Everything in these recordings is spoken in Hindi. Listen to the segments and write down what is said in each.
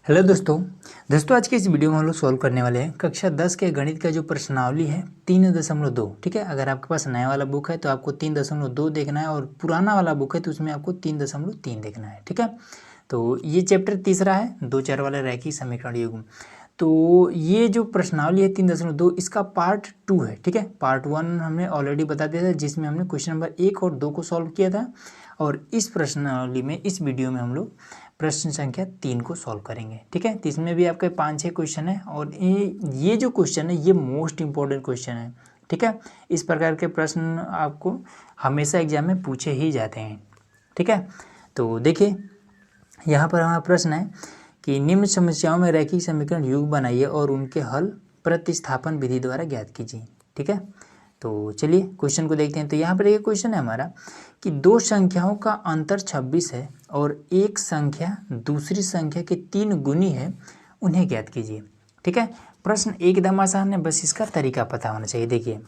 हेलो दोस्तों आज के इस वीडियो में हम लोग सॉल्व करने वाले हैं कक्षा 10 के गणित का जो प्रश्नावली है 3.2। ठीक है, अगर आपके पास नया वाला बुक है तो आपको 3.2 देखना है और पुराना वाला बुक है तो उसमें आपको 3.3 देखना है। ठीक है, तो ये चैप्टर तीसरा है 2 चर वाले रैखिक समीकरण युग्म। तो ये जो प्रश्नावली है 3.2 इसका पार्ट 2 है। ठीक है, पार्ट 1 हमने ऑलरेडी बता दिया था जिसमें हमने क्वेश्चन नंबर 1 और 2 को सॉल्व किया था, और इस प्रश्नावली में इस वीडियो में हम लोग प्रश्न संख्या 3 को सॉल्व करेंगे। ठीक है, तो इसमें भी आपके 5-6 क्वेश्चन है और ये जो क्वेश्चन है ये मोस्ट इंपॉर्टेंट क्वेश्चन है। ठीक है, इस प्रकार के प्रश्न आपको हमेशा एग्जाम में पूछे ही जाते हैं। ठीक है, तो देखिए यहाँ पर हमारा प्रश्न है कि निम्न समस्याओं में रैखिक समीकरण युग्म बनाइए और उनके हल प्रतिस्थापन विधि द्वारा ज्ञात कीजिए। ठीक है, तो चलिए क्वेश्चन को देखते हैं। तो यहाँ पर एक क्वेश्चन है हमारा कि दो संख्याओं का अंतर 26 है और एक संख्या दूसरी संख्या के 3 गुनी है, उन्हें ज्ञात कीजिए। ठीक है, प्रश्न एकदम आसान है, बस इसका तरीका पता होना चाहिए। देखिए,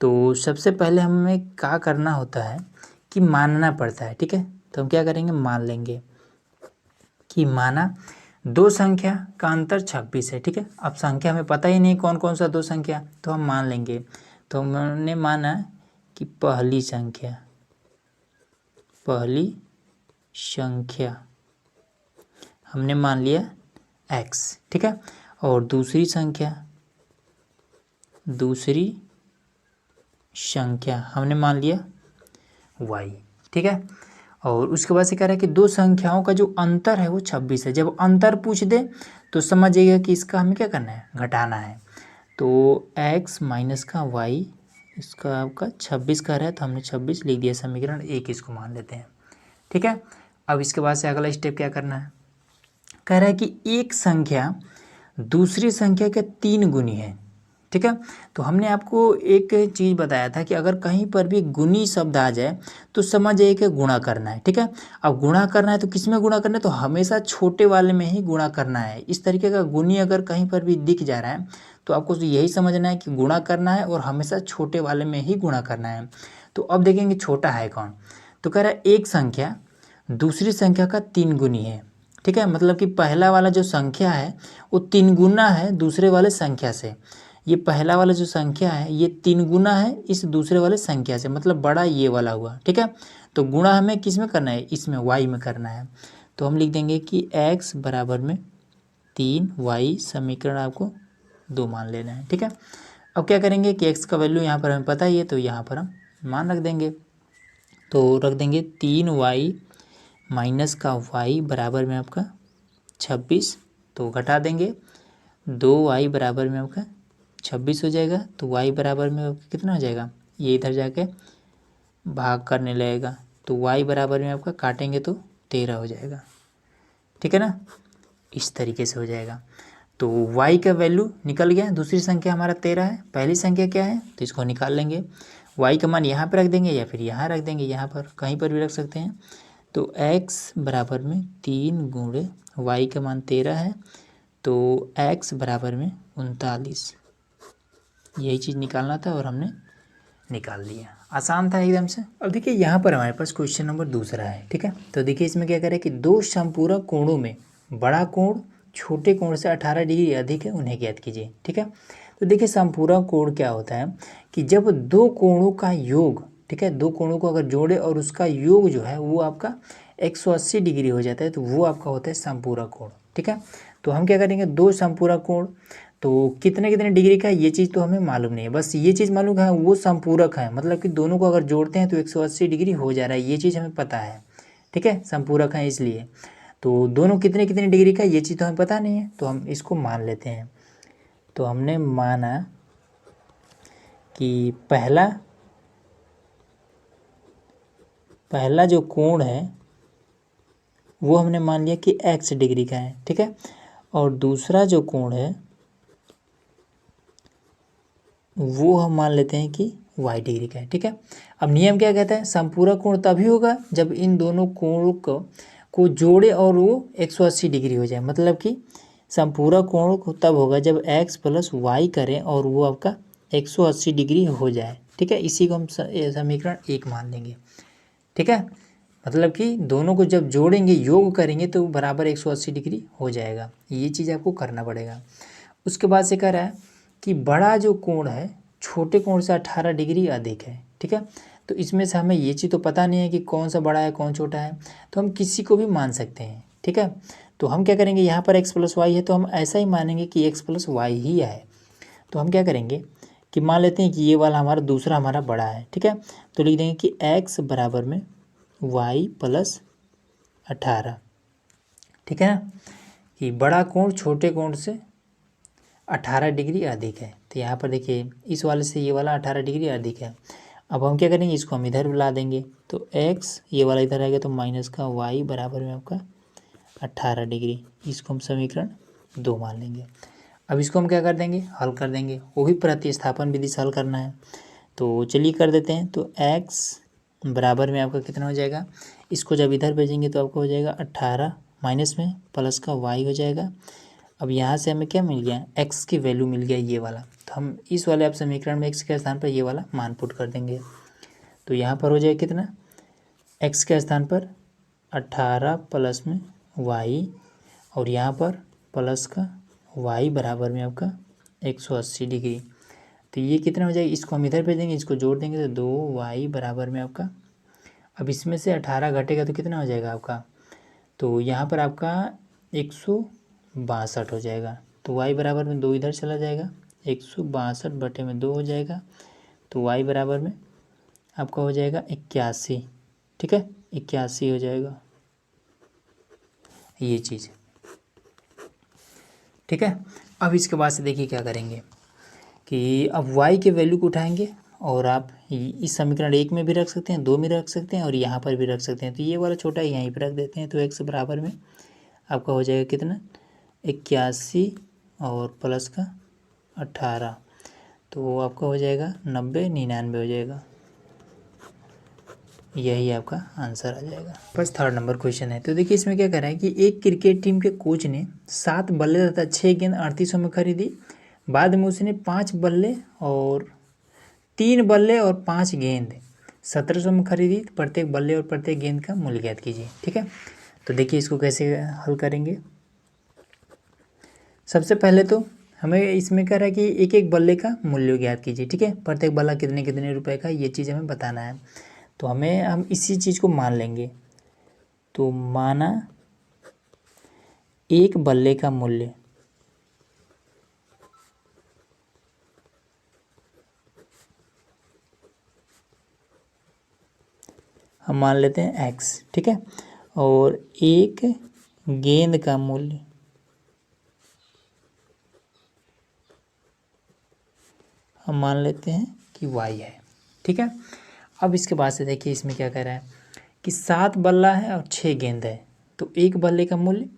तो सबसे पहले हमें क्या करना होता है कि मानना पड़ता है। ठीक है, तो हम क्या करेंगे, मान लेंगे कि माना दो संख्या का अंतर 26 है। ठीक है, अब संख्या हमें पता ही नहीं कौन कौन सा दो संख्या, तो हम मान लेंगे। तो हमने माना कि पहली संख्या हमने मान लिया x। ठीक है, और दूसरी संख्या हमने मान लिया y। ठीक है, और उसके बाद से कह रहा है कि दो संख्याओं का जो अंतर है वो 26 है। जब अंतर पूछ दे तो समझिएगा कि इसका हमें क्या करना है, घटाना है। तो x माइनस का y, इसका आपका 26 का रहा है तो हमने 26 लिख दिया, समीकरण 1 इसको मान लेते हैं। ठीक है, अब इसके बाद से अगला स्टेप क्या करना है, कह रहा है कि एक संख्या दूसरी संख्या के 3 गुनी है। ठीक है, तो हमने आपको एक चीज़ बताया था कि अगर कहीं पर भी गुनी शब्द आ जाए तो समझ जाइए कि गुणा करना है। ठीक है, अब गुणा करना है तो किस में गुणा करना है, तो हमेशा छोटे वाले में ही गुणा करना है। इस तरीके का गुनी अगर कहीं पर भी दिख जा रहा है तो आपको यही समझना है कि गुणा करना है और हमेशा छोटे वाले में ही गुणा करना है। तो अब देखेंगे छोटा है कौन, तो कह रहा है एक संख्या दूसरी संख्या का 3 गुनी है। ठीक है, मतलब कि पहला वाला जो संख्या है वो 3 गुना है दूसरे वाले संख्या से। ये पहला वाला जो संख्या है ये 3 गुना है इस दूसरे वाले संख्या से, मतलब बड़ा ये वाला हुआ। ठीक है, तो गुणा हमें किस में करना है, इसमें y में करना है। तो हम लिख देंगे कि x बराबर में 3y, समीकरण आपको 2 मान लेना है। ठीक है, अब क्या करेंगे कि x का वैल्यू यहाँ पर हमें पता ही है तो यहाँ पर हम मान रख देंगे। तो रख देंगे 3y माइनस का y बराबर में आपका 26, तो घटा देंगे 2y बराबर में आपका 26 हो जाएगा। तो y बराबर में कितना हो जाएगा, ये इधर जाके भाग करने लगेगा तो y बराबर में आपका काटेंगे तो 13 हो जाएगा। ठीक है ना, इस तरीके से हो जाएगा। तो y का वैल्यू निकल गया, दूसरी संख्या हमारा 13 है, पहली संख्या क्या है तो इसको निकाल लेंगे। y का मान यहाँ पर रख देंगे या फिर यहाँ रख देंगे, यहाँ पर कहीं पर भी रख सकते हैं। तो x बराबर में 3 गुणे y का मान 13 है तो x बराबर में 39, यही चीज़ निकालना था और हमने निकाल लिया। आसान था एकदम से। अब देखिए यहाँ पर हमारे पास क्वेश्चन नंबर दूसरा है। ठीक है, तो देखिए इसमें क्या करें कि दो समपूरक कोणों में बड़ा कोण छोटे कोण से 18 डिग्री अधिक है, उन्हें ज्ञात कीजिए। ठीक है, तो देखिए समपूरक कोण क्या होता है कि जब दो कोणों का योग, ठीक है, दो कोणों को अगर जोड़े और उसका योग जो है वो आपका 180 डिग्री हो जाता है तो वो आपका होता है समपूरक कोण। ठीक है, तो हम क्या करेंगे, दो समपूरक कोण तो कितने कितने डिग्री का है ये चीज़ तो हमें मालूम नहीं है, बस ये चीज़ मालूम है वो संपूरक है, मतलब कि दोनों को अगर जोड़ते हैं तो 180 डिग्री हो जा रहा है, ये चीज़ हमें पता है। ठीक है, संपूरक है इसलिए। तो दोनों कितने कितने डिग्री का ये चीज़ तो हमें पता नहीं है, तो हम इसको मान लेते हैं। तो हमने माना कि पहला जो कोण है वो हमने मान लिया कि x डिग्री का है। ठीक है, और दूसरा जो कोण है वो हम मान लेते हैं कि y डिग्री का है। ठीक है, अब नियम क्या कहता है, संपूरक कोण तभी होगा जब इन दोनों कोणों को जोड़े और वो 180 डिग्री हो जाए, मतलब कि संपूरक कोण तब होगा जब x प्लस y करें और वो आपका 180 डिग्री हो जाए। ठीक है, इसी को हम समीकरण 1 मान लेंगे। ठीक है, मतलब कि दोनों को जब जोड़ेंगे, योग करेंगे तो बराबर 180 डिग्री हो जाएगा। ये चीज़ आपको करना पड़ेगा। उसके बाद से कह रहा है कि बड़ा जो कोण है छोटे कोण से 18 डिग्री अधिक है। ठीक है, तो इसमें से हमें ये चीज़ तो पता नहीं है कि कौन सा बड़ा है कौन छोटा है, तो हम किसी को भी मान सकते हैं। ठीक है, तो हम क्या करेंगे, यहाँ पर x + y है तो हम ऐसा ही मानेंगे कि x + y ही है। तो हम क्या करेंगे कि मान लेते हैं कि ये वाला हमारा दूसरा हमारा बड़ा है। ठीक है, तो लिख देंगे कि x बराबर में y + 18। ठीक है ना, कि बड़ा कोण छोटे कोण से 18 डिग्री अधिक है। तो यहाँ पर देखिए इस वाले से ये वाला 18 डिग्री अधिक है। अब हम क्या करेंगे, इसको हम इधर ला देंगे तो x ये वाला इधर आएगा तो माइनस का y बराबर में आपका 18 डिग्री। इसको हम समीकरण 2 मान लेंगे। अब इसको हम क्या कर देंगे, हल कर देंगे। वो भी प्रतिस्थापन विधि से हल करना है, तो चलिए कर देते हैं। तो x बराबर में आपका कितना हो जाएगा, इसको जब इधर भेजेंगे तो आपको हो जाएगा 18 माइनस में प्लस का y हो जाएगा। अब यहाँ से हमें क्या मिल गया, x की वैल्यू मिल गया ये वाला, तो हम इस वाले आप समीकरण में x के स्थान पर ये वाला मान पुट कर देंगे। तो यहाँ पर हो जाएगा कितना, x के स्थान पर 18 प्लस में y और यहाँ पर प्लस का y बराबर में आपका 180 डिग्री। तो ये कितना हो जाएगा, इसको हम इधर भेजेंगे, इसको जोड़ देंगे तो 2y बराबर में आपका, अब इसमें से 18 घटेगा तो कितना हो जाएगा आपका, तो यहाँ पर आपका 162 हो जाएगा। तो y बराबर में 2 इधर चला जाएगा, 162/2 हो जाएगा। तो y बराबर में आपका हो जाएगा 81। ठीक है, 81 हो जाएगा ये चीज़। ठीक है, अब इसके बाद से देखिए क्या करेंगे कि अब y के वैल्यू को उठाएंगे और आप इस समीकरण 1 में भी रख सकते हैं, 2 में रख सकते हैं और यहाँ पर भी रख सकते हैं। तो ये वाला छोटा यहीं पर रख देते हैं। तो x बराबर में आपका हो जाएगा कितना, 81 और प्लस का 18, तो आपका हो जाएगा 90, 99 हो जाएगा। यही आपका आंसर आ जाएगा। बस थर्ड नंबर क्वेश्चन है। तो देखिए इसमें क्या कर रहा है कि एक क्रिकेट टीम के कोच ने 7 बल्ले तथा 6 गेंद 3800 में खरीदी। बाद में उसने 5 बल्ले और 3 बल्ले और 5 गेंद 1700 में खरीदी। प्रत्येक बल्ले और प्रत्येक गेंद का मूल्य ज्ञात कीजिए। ठीक है, तो देखिए इसको कैसे हल करेंगे। सबसे पहले तो हमें इसमें कह रहा है कि एक एक बल्ले का मूल्य ज्ञात कीजिए। ठीक है, प्रत्येक बल्ला कितने कितने रुपए का, ये चीज़ हमें बताना है। तो हम इसी चीज़ को मान लेंगे। तो माना एक बल्ले का मूल्य हम मान लेते हैं x। ठीक है, और एक गेंद का मूल्य हम मान लेते हैं कि y है। ठीक है, अब इसके बाद से देखिए इसमें क्या कह रहा है कि 7 बल्ला है और 6 गेंद है। तो एक बल्ले का मूल्य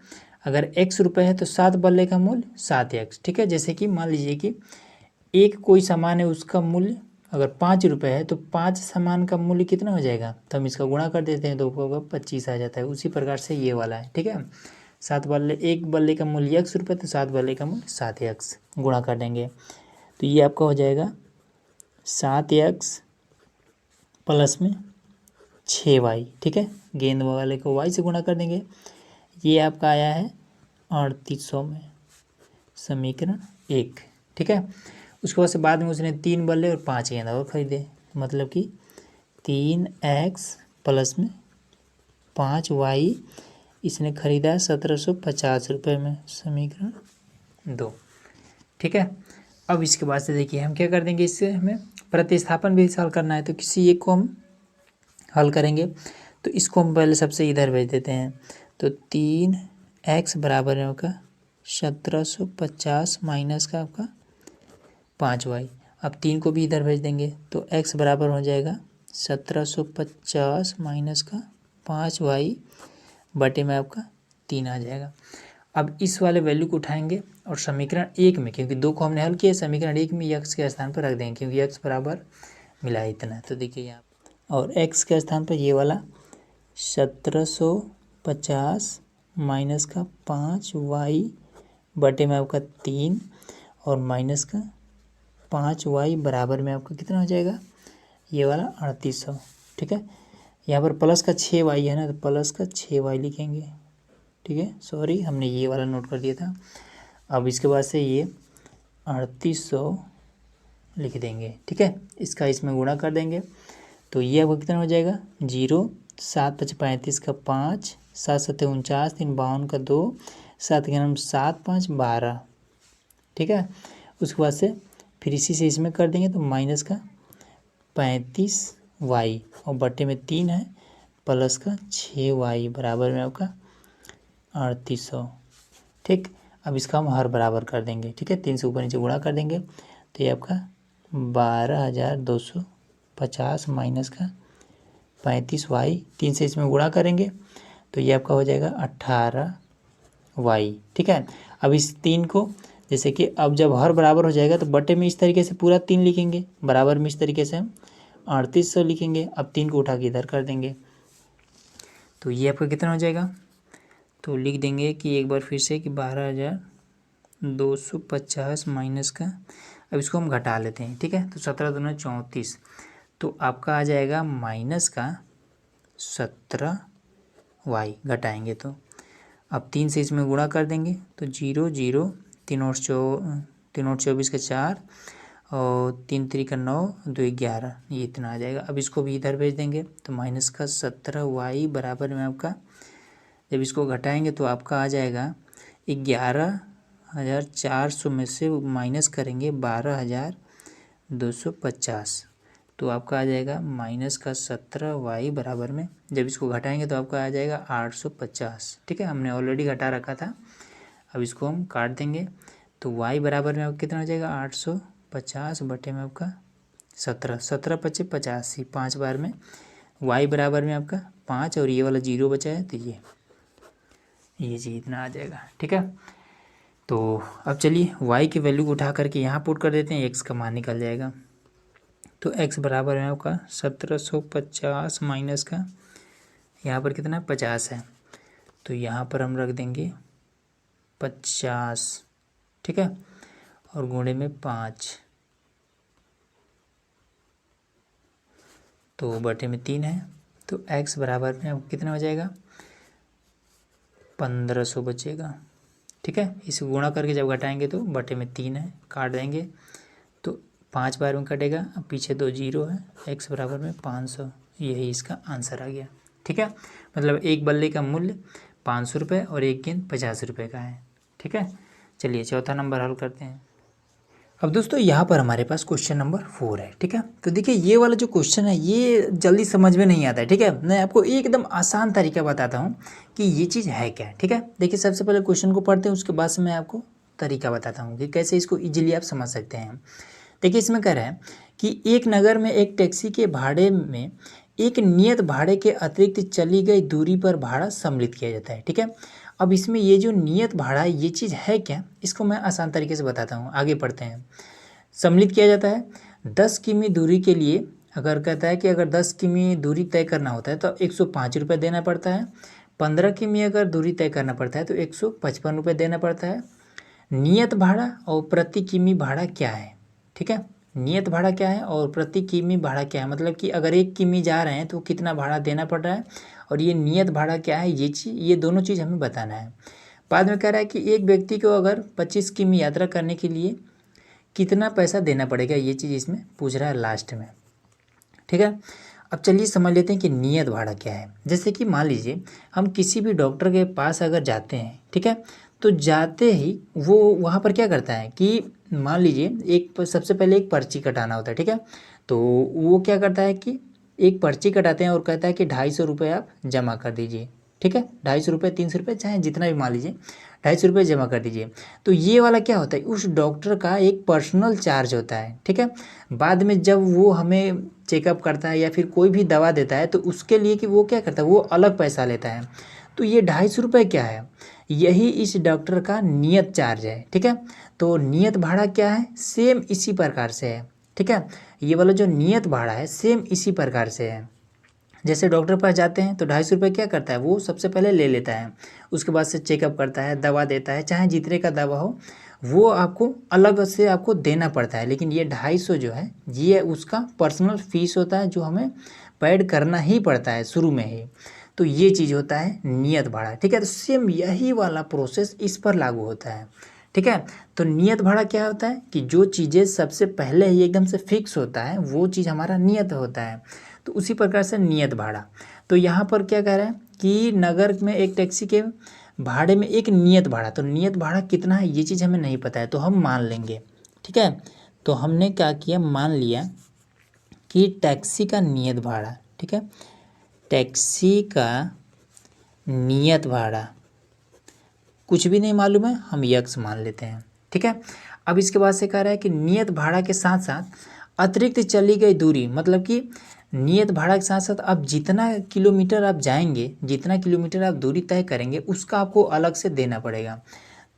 अगर x रुपये है तो 7 बल्ले का मूल्य 7x। ठीक है, जैसे कि मान लीजिए कि एक कोई सामान है उसका मूल्य अगर 5 रुपये है तो 5 सामान का मूल्य कितना हो जाएगा, तो हम इसका गुणा कर देते हैं तो 25 आ जाता है। उसी प्रकार से ये वाला है। ठीक है, 7 बल्ले, एक बल्ले का मूल्य x रुपये तो 7 बल्ले का मूल्य 7x, गुणा कर देंगे तो ये आपका हो जाएगा 7x प्लस में 6y। ठीक है, गेंद वाले को y से गुणा कर देंगे, ये आपका आया है 3800 में, समीकरण 1। ठीक है, उसके बाद से बाद में उसने 3 बल्ले और 5 गेंद और खरीदे, मतलब कि 3x प्लस में 5y इसने खरीदा 1750 रुपये में, समीकरण 2। ठीक है, अब इसके बाद से देखिए हम क्या कर देंगे, इससे हमें प्रतिस्थापन भी हल करना है। तो किसी एक को हम हल करेंगे, तो इसको हम पहले सबसे इधर भेज देते हैं। तो 3x बराबर है आपका 1750 माइनस का आपका 5y। अब 3 को भी इधर भेज देंगे तो x बराबर हो जाएगा 1750 माइनस का 5y बटे में आपका 3 आ जाएगा। अब इस वाले वैल्यू को उठाएंगे और समीकरण 1 में, क्योंकि 2 को हमने हल किया, समीकरण 1 में x के स्थान पर रख देंगे क्योंकि x बराबर मिला है इतना। तो देखिए यहाँ और x के स्थान पर ये वाला 1750 माइनस का 5y बटे में आपका 3 और माइनस का 5y बराबर में आपका कितना हो जाएगा, ये वाला 3800। ठीक है, यहाँ पर प्लस का 6y है ना, तो प्लस का 6y लिखेंगे, ठीक है। सॉरी, हमने ये वाला नोट कर दिया था। अब इसके बाद से ये 3800 लिख देंगे, ठीक है। इसका इसमें गुणा कर देंगे तो ये आपका कितना हो जाएगा, 0, 7 5 35 का 5, 7 7 49, 3 52 का 2, 7 9 7 5 12, ठीक है। उसके बाद से फिर इसी से इसमें कर देंगे तो माइनस का 35y और बट्टे में 3 है, प्लस का 6y बराबर में आपका 3800, ठीक। अब इसका हम हर बराबर कर देंगे, ठीक है। 3 से ऊपर नीचे गुणा कर देंगे तो ये आपका 12,250 माइनस का 35y, 3 से इसमें गुणा करेंगे तो ये आपका हो जाएगा 18y, ठीक है। अब इस 3 को जैसे कि अब जब हर बराबर हो जाएगा तो बटे में इस तरीके से पूरा 3 लिखेंगे, बराबर में इस तरीके से हम 3800 लिखेंगे। अब 3 को उठा के इधर कर देंगे तो ये आपका कितना हो जाएगा, तो लिख देंगे कि एक बार फिर से कि 12,250 माइनस का, अब इसको हम घटा लेते हैं, ठीक है। तो 17 दूना 34, तो आपका आ जाएगा माइनस का 17y घटाएंगे तो। अब 3 से इसमें गुणा कर देंगे तो 0 0, 3 और 24 का 4 और 3 3 का 9, 2 11, ये इतना आ जाएगा। अब इसको भी इधर भेज देंगे तो माइनस का 17y बराबर में आपका, जब इसको घटाएंगे तो आपका आ जाएगा 11,400 में से माइनस करेंगे 12,250, तो आपका आ जाएगा माइनस का 17y बराबर में, जब इसको घटाएंगे तो आपका आ जाएगा 850, ठीक है। हमने ऑलरेडी घटा रखा था। अब इसको हम काट देंगे तो y बराबर में आपका कितना हो जाएगा, 850 बटे में आपका 17, 17 पच्चे 85, 5 बार में y बराबर में आपका 5 और ये वाला 0 बचा है तो ये चीज़ इतना आ जाएगा, ठीक है। तो अब चलिए y की वैल्यू को उठा करके यहाँ पुट कर देते हैं, x का मान निकल जाएगा। तो x बराबर है आपका 1750 माइनस का यहाँ पर कितना 50 है, तो यहाँ पर हम रख देंगे 50, ठीक है, और गुणे में 5, तो बटे में 3 है, तो x बराबर में आपको कितना हो जाएगा, 1500 बचेगा, ठीक है। इसे गुणा करके जब घटाएंगे तो बटे में 3 है, काट देंगे तो 5 बार में कटेगा, अब पीछे 2 0 है, x बराबर में 500, यही इसका आंसर आ गया, ठीक है। मतलब एक बल्ले का मूल्य 500 रुपये और एक गेंद 50 रुपये का है, ठीक है। चलिए चौथा नंबर हल करते हैं। अब दोस्तों यहाँ पर हमारे पास क्वेश्चन नंबर 4 है, ठीक है। तो देखिए ये वाला जो क्वेश्चन है ये जल्दी समझ में नहीं आता है, ठीक है। मैं आपको एकदम आसान तरीका बताता हूँ कि ये चीज़ है क्या, ठीक है। देखिए सबसे पहले क्वेश्चन को पढ़ते हैं, उसके बाद से मैं आपको तरीका बताता हूँ कि कैसे इसको ईजिली आप समझ सकते हैं। देखिए इसमें कह रहा है कि एक नगर में एक टैक्सी के भाड़े में एक नियत भाड़े के अतिरिक्त चली गई दूरी पर भाड़ा सम्मिलित किया जाता है, ठीक है। अब इसमें ये जो नियत भाड़ा है ये चीज़ है क्या, इसको मैं आसान तरीके से बताता हूँ, आगे पढ़ते हैं। सम्मिलित किया जाता है 10 किमी दूरी के लिए, अगर कहता है कि अगर 10 किमी दूरी तय करना होता है तो 105 रुपये देना पड़ता है, 15 किमी अगर दूरी तय करना पड़ता है तो 155 रुपये देना पड़ता है। नियत भाड़ा और प्रति किमी भाड़ा क्या है, ठीक है। नियत भाड़ा क्या है और प्रति किमी भाड़ा क्या है, मतलब कि अगर 1 किमी जा रहे हैं तो कितना भाड़ा देना पड़ रहा है, और ये नियत भाड़ा क्या है, ये दोनों चीज़ हमें बताना है। बाद में कह रहा है कि एक व्यक्ति को अगर 25 किमी यात्रा करने के लिए कितना पैसा देना पड़ेगा, ये चीज़ इसमें पूछ रहा है लास्ट में, ठीक है। अब चलिए समझ लेते हैं कि नियत भाड़ा क्या है। जैसे कि मान लीजिए हम किसी भी डॉक्टर के पास अगर जाते हैं, ठीक है, तो जाते ही वो वहाँ पर क्या करता है कि मान लीजिए सबसे पहले एक पर्ची कटाना होता है, ठीक है। तो वो क्या करता है कि एक पर्ची कटाते हैं और कहता है कि 250 रुपये आप जमा कर दीजिए, ठीक है। 250 रुपये 300 रुपये चाहे जितना भी मान लीजिए 250 रुपये जमा कर दीजिए। तो ये वाला क्या होता है, उस डॉक्टर का एक पर्सनल चार्ज होता है, ठीक है। बाद में जब वो हमें चेकअप करता है या फिर कोई भी दवा देता है तो उसके लिए कि वो क्या करता है, वो अलग पैसा लेता है। तो ये 250 रुपये क्या है, यही इस डॉक्टर का नियत चार्ज है, ठीक है। तो नियत भाड़ा क्या है, सेम इसी प्रकार से है, ठीक है। ये वाला जो नियत भाड़ा है सेम इसी प्रकार से है। जैसे डॉक्टर पास जाते हैं तो 250 रुपये क्या करता है, वो सबसे पहले ले लेता है, उसके बाद से चेकअप करता है, दवा देता है, चाहे जितने का दवा हो वो आपको अलग से आपको देना पड़ता है। लेकिन ये 250 जो है ये उसका पर्सनल फीस होता है जो हमें पेड करना ही पड़ता है शुरू में ही। तो ये चीज़ होता है नियत भाड़ा, ठीक है। तो सेम यही वाला प्रोसेस इस पर लागू होता है, ठीक है। तो नियत भाड़ा क्या होता है कि जो चीज़ें सबसे पहले ही एकदम से फिक्स होता है वो चीज़ हमारा नियत होता है। तो उसी प्रकार से नियत भाड़ा, तो यहाँ पर क्या कह रहा है कि नगर में एक टैक्सी के भाड़े में एक नियत भाड़ा, तो नियत भाड़ा कितना है ये चीज़ हमें नहीं पता है, तो हम मान लेंगे, ठीक है। तो हमने क्या किया, मान लिया कि टैक्सी का नियत भाड़ा, ठीक है, टैक्सी का नियत भाड़ा कुछ भी नहीं मालूम है, हम यक्स मान लेते हैं, ठीक है। अब इसके बाद से कह रहा है कि नियत भाड़ा के साथ साथ अतिरिक्त चली गई दूरी, मतलब कि नियत भाड़ा के साथ साथ आप जितना किलोमीटर आप जाएंगे, जितना किलोमीटर आप दूरी तय करेंगे उसका आपको अलग से देना पड़ेगा।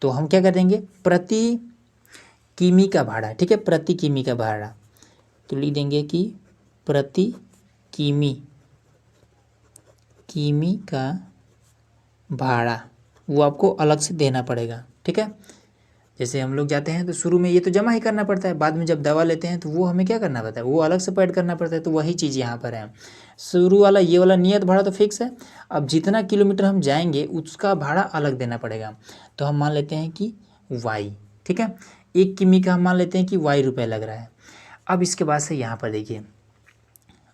तो हम क्या कर देंगे, प्रति किमी का भाड़ा, ठीक है, प्रति किमी का भाड़ा। तो लिख देंगे कि प्रति किमी का भाड़ा वो आपको अलग से देना पड़ेगा, ठीक है। जैसे हम लोग जाते हैं तो शुरू में ये तो जमा ही करना पड़ता है, बाद में जब दवा लेते हैं तो वो हमें क्या करना पड़ता है, वो अलग से पेड करना पड़ता है। तो वही चीज़ यहाँ पर है, शुरू वाला ये वाला नियत भाड़ा तो फिक्स है, अब जितना किलोमीटर हम जाएंगे उसका भाड़ा अलग देना पड़ेगा। तो हम मान लेते हैं कि वाई, ठीक है, 1 किमी का हम मान लेते हैं कि वाई रुपये लग रहा है। अब इसके बाद से यहाँ पर देखिए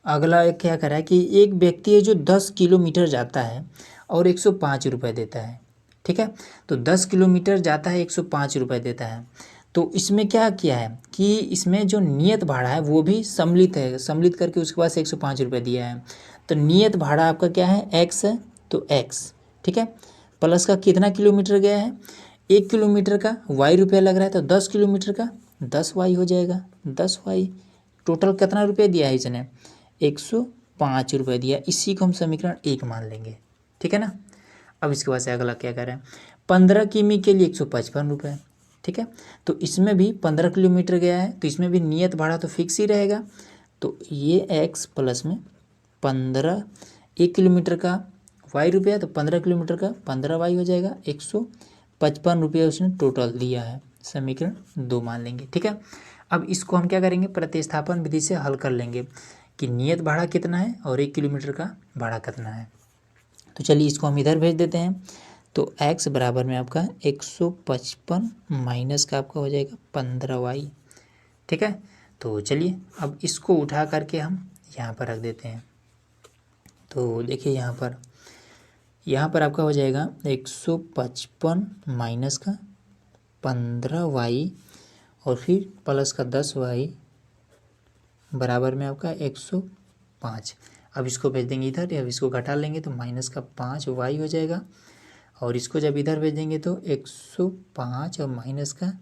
अगला क्या करा है कि एक व्यक्ति है जो 10 किलोमीटर जाता है और 105 रुपये देता है, ठीक है। तो 10 किलोमीटर जाता है 105 रुपये देता है। तो इसमें क्या किया है कि इसमें जो नियत भाड़ा है वो भी सम्मिलित है, सम्मिलित करके उसके पास 105 रुपये दिया है। तो नियत भाड़ा आपका क्या है, एक्स है, तो एक्स, ठीक है, प्लस का कितना किलोमीटर गया है, 1 किलोमीटर का वाई रुपया लग रहा है, तो 10 किलोमीटर का 10 वाई हो जाएगा, 10 वाई। टोटल कितना रुपये दिया है इसने, 105 रुपये दिया। इसी को हम समीकरण 1 मान लेंगे, ठीक है ना। अब इसके बाद से अगला क्या कर रहे हैं, 15 किमी के लिए 155 रुपये, ठीक है। तो इसमें भी 15 किलोमीटर गया है तो इसमें भी नियत भाड़ा तो फिक्स ही रहेगा। तो ये एक्स प्लस में 15, 1 किलोमीटर का वाई रुपया, तो 15 किलोमीटर का 15 वाई हो जाएगा, 155 रुपया उसने टोटल दिया है, समीकरण 2 मान लेंगे, ठीक है। अब इसको हम क्या करेंगे, प्रतिस्थापन विधि से हल कर लेंगे कि नियत भाड़ा कितना है और 1 किलोमीटर का भाड़ा कितना है। तो चलिए इसको हम इधर भेज देते हैं। तो x बराबर में आपका 155 माइनस का आपका हो जाएगा 15 वाई, ठीक है। तो चलिए अब इसको उठा करके हम यहाँ पर रख देते हैं। तो देखिए यहाँ पर आपका हो जाएगा 155 माइनस का 15 वाई और फिर प्लस का 10 वाई बराबर में आपका 105। अब इसको भेज देंगे इधर, अब इसको घटा लेंगे तो माइनस का 5 वाई हो जाएगा, और इसको जब इधर भेज देंगे तो 105 और माइनस का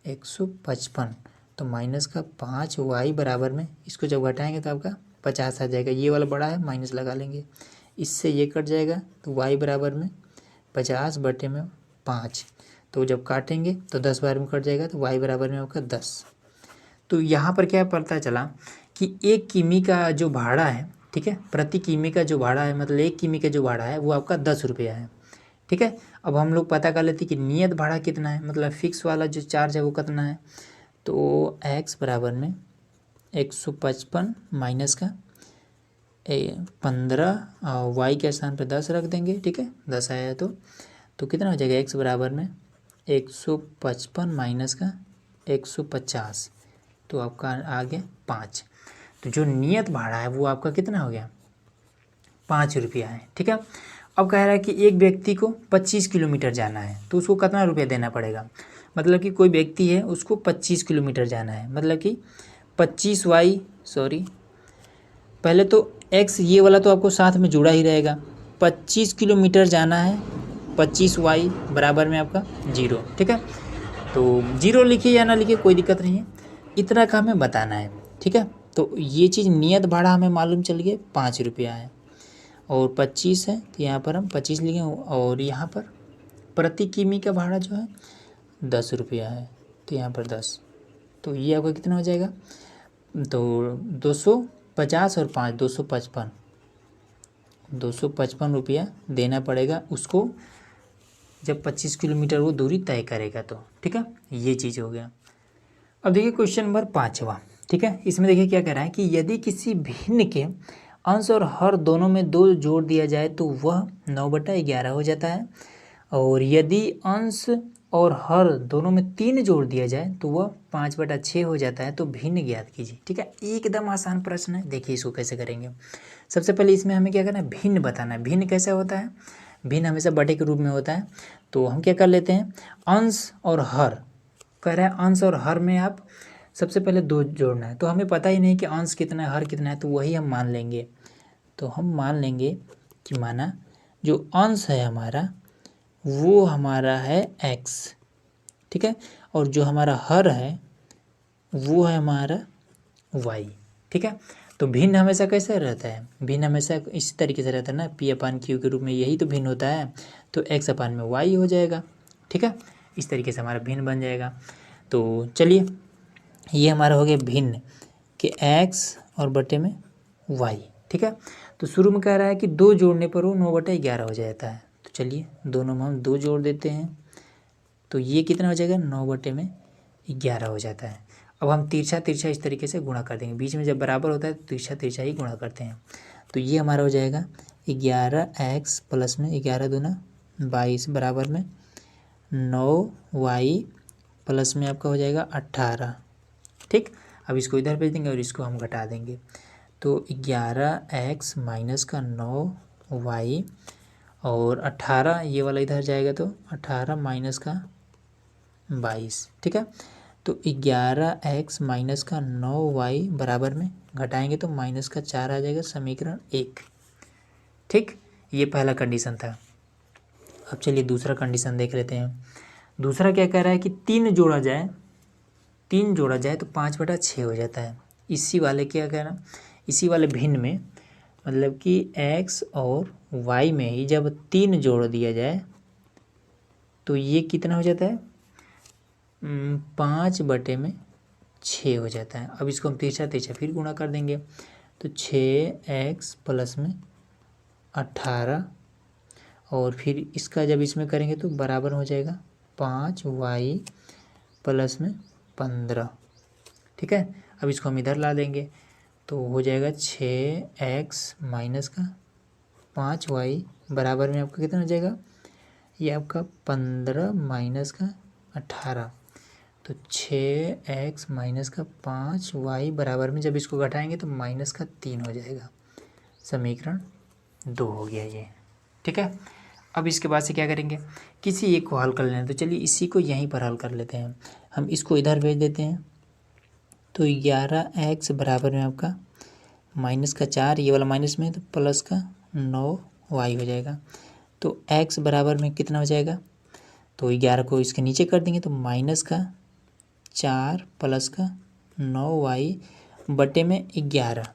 155, तो माइनस का 5 वाई बराबर में इसको जब घटाएंगे तो आपका 50 आ जाएगा। ये वाला बड़ा है, माइनस लगा लेंगे, इससे ये कट जाएगा, तो वाई बराबर में 50 बटे में 5, तो जब काटेंगे तो 10 बार में कट जाएगा, तो वाई बराबर में आपका 10। तो यहाँ पर क्या पता चला कि 1 किमी का जो भाड़ा है, ठीक है, प्रति किमी का जो भाड़ा है, मतलब 1 किमी का जो भाड़ा है वो आपका 10 रुपया है, ठीक है। अब हम लोग पता कर लेते हैं कि नियत भाड़ा कितना है, मतलब फिक्स वाला जो चार्ज है वो कितना है। तो x बराबर में 155 माइनस का 15 और y के स्थान पर 10 रख देंगे, ठीक है, 10 आया तो कितना हो जाएगा, x बराबर में 155 माइनस का 150, तो आपका आ गया 5। तो जो नियत भाड़ा है वो आपका कितना हो गया, 5 रुपया है, ठीक है। अब कह रहा है कि एक व्यक्ति को 25 किलोमीटर जाना है तो उसको कितना रुपया देना पड़ेगा, मतलब कि कोई व्यक्ति है उसको 25 किलोमीटर जाना है, मतलब कि 25 वाई, सॉरी पहले तो x ये वाला तो आपको साथ में जुड़ा ही रहेगा, 25 किलोमीटर जाना है, 25 वाई बराबर में आपका 0, ठीक है। तो 0 लिखिए या ना लिखिए कोई दिक्कत नहीं है, इतना का हमें बताना है, ठीक है। तो ये चीज़ नियत भाड़ा हमें मालूम चल गया 5 रुपया है, और 25 है तो यहाँ पर हम 25 लिखे, और यहाँ पर प्रति किमी का भाड़ा जो है 10 रुपया है, तो यहाँ पर 10, तो ये आपका कितना हो जाएगा, तो 250 और 5 255 रुपया देना पड़ेगा उसको जब 25 किलोमीटर वो दूरी तय करेगा, तो ठीक है, ये चीज़ हो गया। अब देखिए क्वेश्चन नंबर 5वां, ठीक है, इसमें देखिए क्या कह रहा है कि यदि किसी भिन्न के अंश और हर दोनों में 2 जोड़ दिया जाए तो वह 9/11 हो जाता है, और यदि अंश और हर दोनों में 3 जोड़ दिया जाए तो वह 5/6 हो जाता है। तो भिन्न ज्ञात कीजिए। ठीक है, एकदम आसान प्रश्न है। देखिए इसको कैसे करेंगे। सबसे पहले इसमें हमें क्या करना है, भिन्न बताना है। भिन्न कैसे होता है, भिन्न हमेशा बटे के रूप में होता है। तो हम क्या कर लेते हैं, अंश और हर कह रहा है, अंश और हर में आप सबसे पहले 2 जोड़ना है। तो हमें पता ही नहीं कि अंश कितना है हर कितना है, तो वही हम मान लेंगे। तो हम मान लेंगे कि माना जो अंश है हमारा वो हमारा है x, ठीक है, और जो हमारा हर है वो है हमारा y। ठीक है, तो भिन्न हमेशा कैसे रहता है, भिन्न हमेशा इसी तरीके से रहता है ना, p/q के रूप में, यही तो भिन्न होता है। तो x/y हो जाएगा। ठीक है, इस तरीके से हमारा भिन्न बन जाएगा। तो चलिए ये हमारा हो गया भिन्न कि x और बटे में y। ठीक है, तो शुरू में कह रहा है कि 2 जोड़ने पर वो 9/11 हो जाता है। तो चलिए दोनों में हम 2 जोड़ देते हैं, तो ये कितना हो जाएगा, 9/11 हो जाता है। अब हम तिरछा तिरछा इस तरीके से गुणा कर देंगे, बीच में जब बराबर होता है तो तिरछा तिरछा ही गुणा करते हैं। तो ये हमारा हो जाएगा 11x प्लस में 11 दूना 22 बराबर में 9y प्लस में आपका हो जाएगा 18। ठीक, अब इसको इधर भेज देंगे और इसको हम घटा देंगे। तो 11x माइनस का 9y और 18, ये वाला इधर जाएगा तो 18 माइनस का 22। ठीक है, तो 11x माइनस का 9y बराबर में घटाएंगे तो माइनस का 4 आ जाएगा, समीकरण 1। ठीक, ये पहला कंडीशन था। अब चलिए दूसरा कंडीशन देख लेते हैं। दूसरा क्या कह रहा है कि 3 जोड़ा जाए, 3 जोड़ा जाए तो 5/6 हो जाता है। इसी वाले क्या कहना, इसी वाले भिन्न में मतलब कि x और y में ही जब 3 जोड़ दिया जाए तो ये कितना हो जाता है, 5/6 हो जाता है। अब इसको हम तिरछा तिरछा फिर गुणा कर देंगे, तो 6x प्लस में 18 और फिर इसका जब इसमें करेंगे तो बराबर हो जाएगा 5y प्लस में 15। ठीक है, अब इसको हम इधर ला देंगे तो हो जाएगा 6x माइनस का 5y बराबर में आपका कितना हो जाएगा, ये आपका 15 माइनस का 18। तो 6x माइनस का 5y बराबर में जब इसको घटाएंगे तो माइनस का 3 हो जाएगा, समीकरण 2 हो गया ये। ठीक है, अब इसके बाद से क्या करेंगे, किसी एक को हल कर लेना। तो चलिए इसी को यहीं पर हल कर लेते हैं, हम इसको इधर भेज देते हैं। तो 11x बराबर में आपका माइनस का 4, ये वाला माइनस में तो प्लस का 9y हो जाएगा। तो x बराबर में कितना हो जाएगा, तो 11 को इसके नीचे कर देंगे तो माइनस का 4 प्लस का 9y बटे में 11।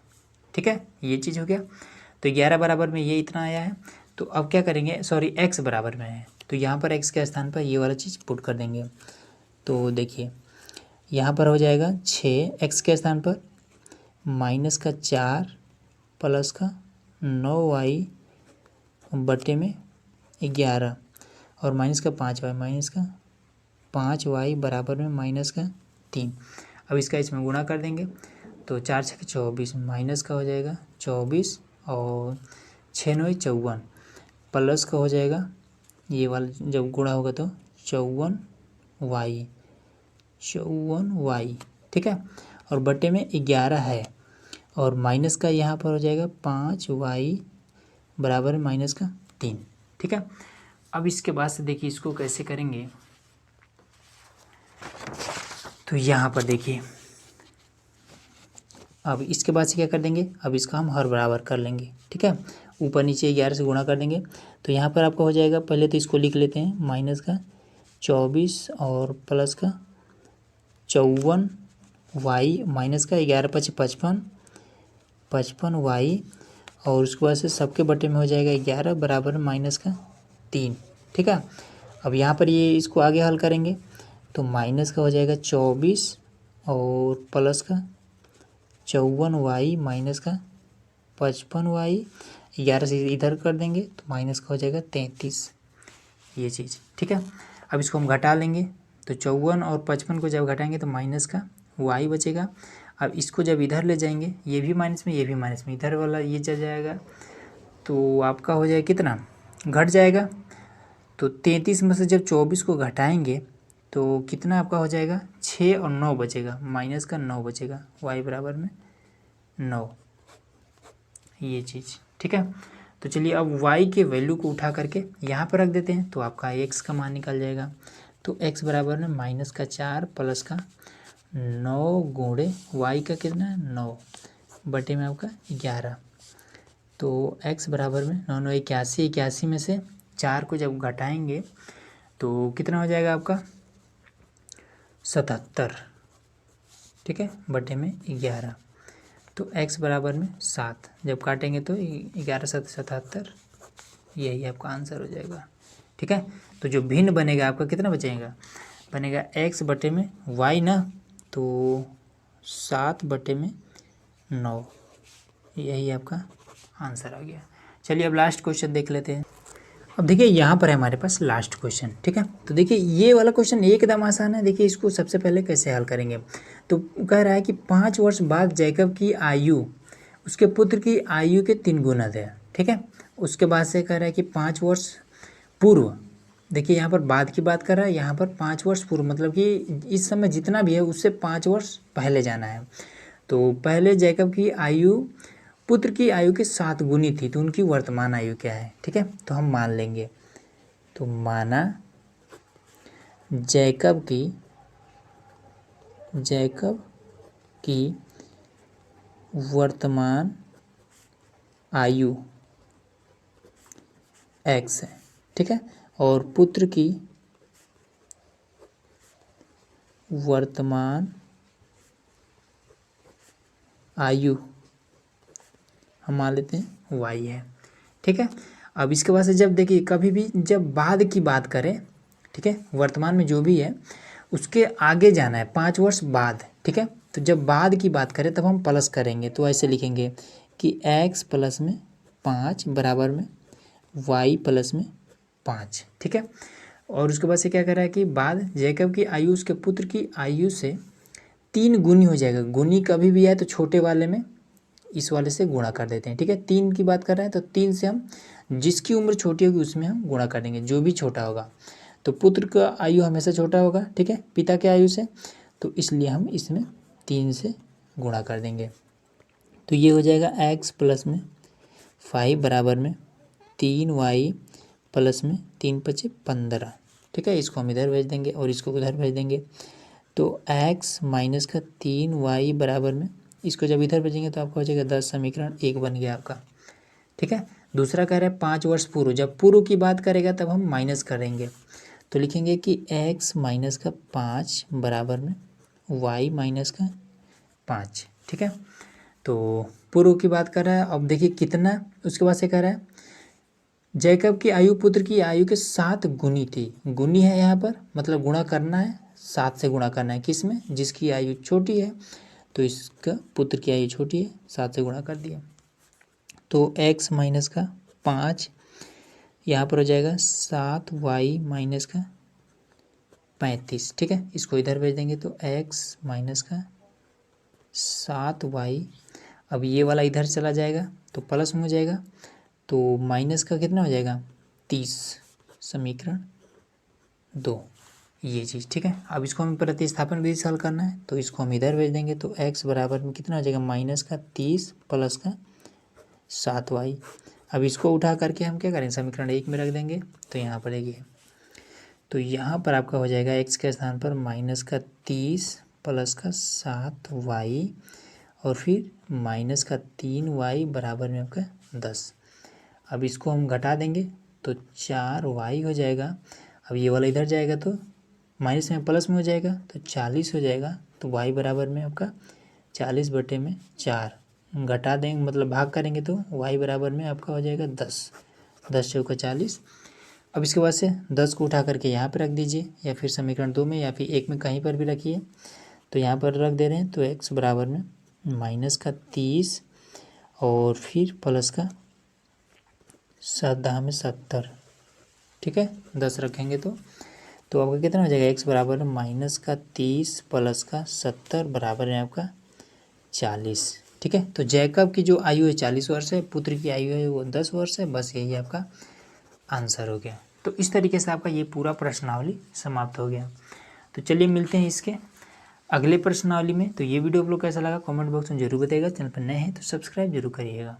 ठीक है, ये चीज़ हो गया। तो 11 बराबर में ये इतना आया है। तो अब क्या करेंगे, सॉरी x बराबर में है तो यहाँ पर x के स्थान पर ये वाला चीज़ पुट कर देंगे। तो देखिए यहाँ पर हो जाएगा 6x के स्थान पर माइनस का 4 प्लस का 9y बटे में 11 और माइनस का 5y, माइनस का 5y बराबर में माइनस का 3। अब इसका इसमें गुणा कर देंगे तो 4 × 6 = 24 माइनस का हो जाएगा 24 और 6 × 9 = 54 प्लस का हो जाएगा, ये वाला जब गुणा होगा तो 54y। ठीक है, और बटे में 11 है और माइनस का यहाँ पर हो जाएगा 5y बराबर में माइनस का 3। ठीक है, अब इसके बाद से देखिए इसको कैसे करेंगे। तो यहाँ पर देखिए अब इसके बाद से क्या कर देंगे, अब इसका हम हर बराबर कर लेंगे। ठीक है, ऊपर नीचे 11 से गुणा कर देंगे। तो यहाँ पर आपका हो जाएगा, पहले तो इसको लिख लेते हैं, माइनस का 24 और प्लस का 54y माइनस का 11 × 5 = 55y और उसके बाद से सबके बटे में हो जाएगा 11 बराबर माइनस का 3। ठीक है, अब यहाँ पर ये इसको आगे हल करेंगे तो माइनस का हो जाएगा 24 और प्लस का 54y माइनस का 55y, 11 से इधर कर देंगे तो माइनस का हो जाएगा 33, ये चीज़। ठीक है, अब इसको हम घटा लेंगे तो 54 और 55 को जब घटाएंगे तो माइनस का वाई बचेगा। अब इसको जब इधर ले जाएंगे, ये भी माइनस में, ये भी माइनस में, इधर वाला ये चल जाएगा, तो आपका हो जाएगा कितना, घट जाएगा। तो 33 में से जब 24 को घटाएंगे तो कितना आपका हो जाएगा, 6 और 9 बचेगा, माइनस का 9 बचेगा, y बराबर में 9, ये चीज़। ठीक है, तो चलिए अब y के वैल्यू को उठा करके यहाँ पर रख देते हैं, तो आपका x का मान निकल जाएगा। तो x बराबर में -4 प्लस का 9 गुणे y का कितना है 9 बटे में आपका 11। तो x बराबर में 9 9 81, 81 में से 4 को जब घटाएंगे तो कितना हो जाएगा आपका 77, ठीक है, बटे में 11। तो x बराबर में 7, जब काटेंगे तो 11 7 77, यही आपका आंसर हो जाएगा। ठीक है, तो जो भिन्न बनेगा आपका कितना बचेगा, बनेगा x बटे में y ना, तो 7 बटे में 9, यही आपका आंसर आ गया। चलिए अब लास्ट क्वेश्चन देख लेते हैं। अब देखिए यहाँ पर है हमारे पास लास्ट क्वेश्चन। ठीक है, तो देखिए ये वाला क्वेश्चन एकदम आसान है। देखिए इसको सबसे पहले कैसे हल करेंगे, तो कह रहा है कि 5 वर्ष बाद जैकब की आयु उसके पुत्र की आयु के 3 गुना है। ठीक है, उसके बाद से कह रहा है कि 5 वर्ष पूर्व, देखिए यहाँ पर बाद की बात कर रहा है, यहाँ पर 5 वर्ष पूर्व मतलब कि इस समय जितना भी है उससे 5 वर्ष पहले जाना है। तो पहले जैकब की आयु पुत्र की आयु के 7 गुनी थी, तो उनकी वर्तमान आयु क्या है। ठीक है, तो हम मान लेंगे, तो माना जैकब की वर्तमान आयु x है। ठीक है, और पुत्र की वर्तमान आयु हम मान लेते हैं y है। ठीक है, अब इसके बाद से जब देखिए कभी भी जब बाद की बात करें, ठीक है, वर्तमान में जो भी है उसके आगे जाना है 5 वर्ष बाद। ठीक है, तो जब बाद की बात करें तब हम प्लस करेंगे, तो ऐसे लिखेंगे कि x प्लस में 5 बराबर में y प्लस में 5। ठीक है, और उसके बाद से क्या कर रहा है कि बाद जैकब की आयु उसके पुत्र की आयु से 3 गुनी हो जाएगा। गुनी कभी भी आए तो छोटे वाले में इस वाले से गुणा कर देते हैं। ठीक है, 3 की बात कर रहे हैं तो 3 से हम जिसकी उम्र छोटी होगी उसमें हम गुणा कर देंगे, जो भी छोटा होगा। तो पुत्र का आयु हमेशा छोटा होगा, ठीक है, पिता के आयु से, तो इसलिए हम इसमें 3 से गुणा कर देंगे। तो ये हो जाएगा x प्लस में 5 बराबर में 3y प्लस में 3 5 15। ठीक है, इसको हम इधर भेज देंगे और इसको उधर भेज देंगे। तो x माइनस का 3y बराबर में, इसको जब इधर भेजेंगे तो आपका हो जाएगा 10, समीकरण 1 बन गया आपका। ठीक है, दूसरा कह रहा है 5 वर्ष पूर्व, जब पूर्व की बात करेगा तब हम माइनस करेंगे, तो लिखेंगे कि x माइनस का 5 बराबर में y माइनस का 5। ठीक है, तो पूर्व की बात कर रहा है। अब देखिए कितना, उसके बाद से कह रहा है जैकब की आयु पुत्र की आयु के 7 गुनी थी। गुनी है यहाँ पर, मतलब गुणा करना है, 7 से गुणा करना है, किस में, जिसकी आयु छोटी है, तो इसका पुत्र की आयु छोटी है, 7 से गुणा कर दिया। तो x माइनस का 5 यहाँ पर हो जाएगा 7y माइनस का 35। ठीक है, इसको इधर भेज देंगे तो x माइनस का 7y, अब ये वाला इधर चला जाएगा तो प्लस में हो जाएगा, तो माइनस का कितना हो जाएगा 30, समीकरण 2, ये चीज़। ठीक है, अब इसको हमें प्रतिस्थापन विधि से हल करना है, तो इसको हम इधर भेज देंगे, तो x बराबर में कितना हो जाएगा माइनस का 30 प्लस का 7y। अब इसको उठा करके हम क्या करें, समीकरण 1 में रख देंगे, तो यहाँ पर देखिए, तो यहाँ पर आपका हो जाएगा x के स्थान पर माइनस का 30 प्लस का 7y और फिर माइनस का 3y बराबर में आपका 10। अब इसको हम घटा देंगे तो 4y हो जाएगा। अब ये वाला इधर जाएगा तो माइनस में प्लस में हो जाएगा, तो 40 हो जाएगा। तो y बराबर में आपका 40 बटे में 4, घटा देंगे मतलब भाग करेंगे तो y बराबर में आपका हो जाएगा 10, 10 चौका 40। अब इसके बाद से 10 को उठा करके यहाँ पे रख दीजिए, या फिर समीकरण 2 में या फिर 1 में कहीं पर भी रखिए, तो यहाँ पर रख दे रहे हैं। तो x बराबर में माइनस का 30 और फिर प्लस का 7 में 70। ठीक है, 10 रखेंगे तो तो आपका कितना हो जाएगा, x बराबर -30 प्लस का 70 बराबर है आपका 40। ठीक है, तो जैकब की जो आयु है 40 वर्ष है, पुत्र की आयु है वो 10 वर्ष है। बस यही आपका आंसर हो गया। तो इस तरीके से आपका ये पूरा प्रश्नावली समाप्त हो गया। तो चलिए मिलते हैं इसके अगले प्रश्नावली में। तो ये वीडियो आप लोग कैसा लगा कमेंट बॉक्स में जरूर बताइएगा। चैनल पर नए हैं तो सब्सक्राइब जरूर करिएगा।